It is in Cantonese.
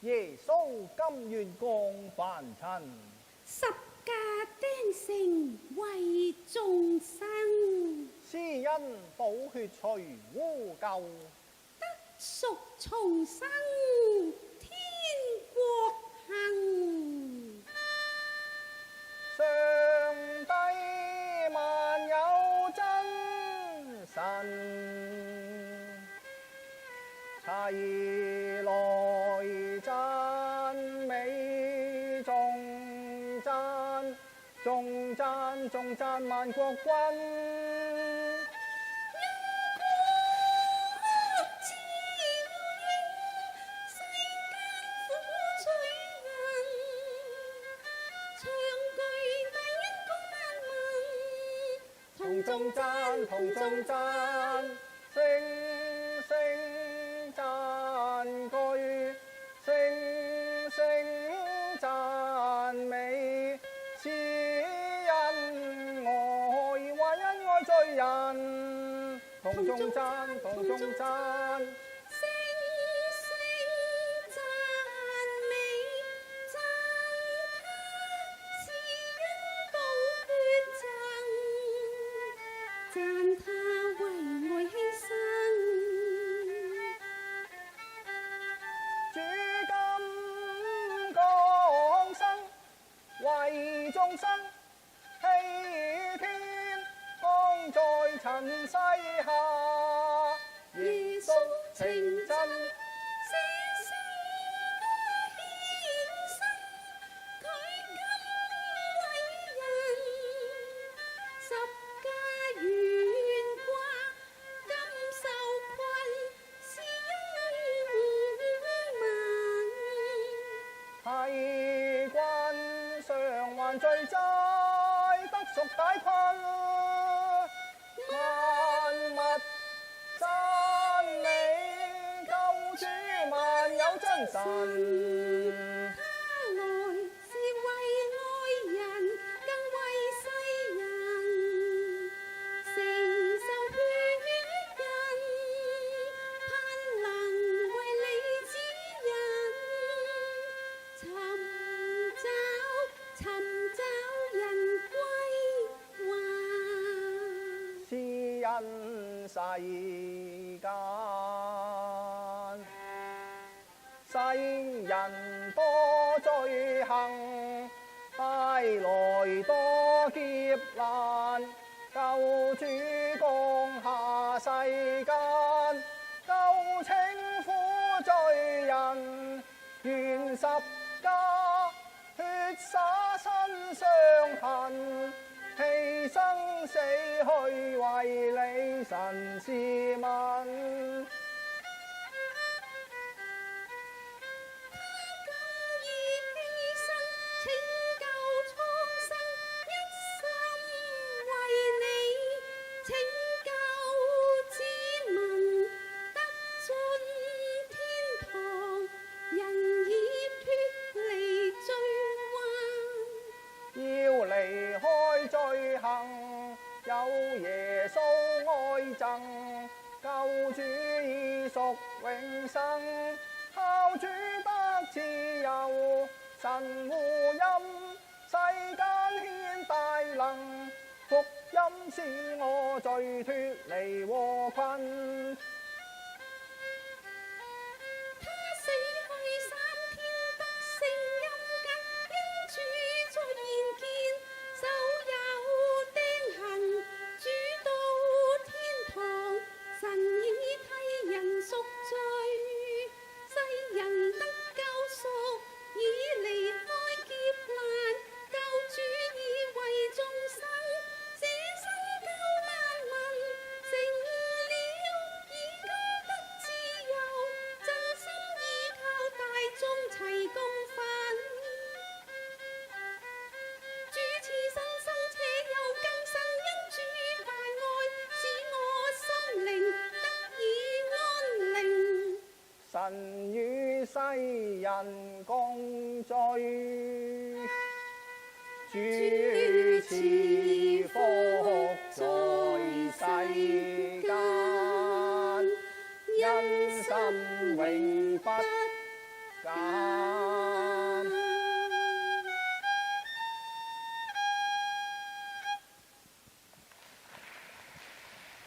耶穌甘願降凡塵，十架釘成為眾生，施恩寶血除污垢，得贖重生天國行。上帝萬有真神，齊來讚美頌讚，頌讚頌讚萬國君。同頌讚，同頌讚，聲聲讚句，聲聲讚美，施恩愛，為恩愛罪人，同頌讚，同頌讚。讚他為愛犧牲，主今降生，為眾生希天，光在塵世下，耶穌情真。係君償還罪債，得贖解困，萬物讚美救主萬有真神。他來是為愛人，更為世人，承受血印，盼能為你指引。尋找人歸還，施恩世間，世人多罪行，帶來多劫難，救主降下世間，救清苦罪人，願十架血灑身傷痕，犧牲死去為你神是民。離開罪行，有耶穌愛贈，救主已屬永生，靠主得自由，神護蔭，世間顯大能，福音使我罪脫離禍困。神與世人共聚，主賜福在世間，因心永不感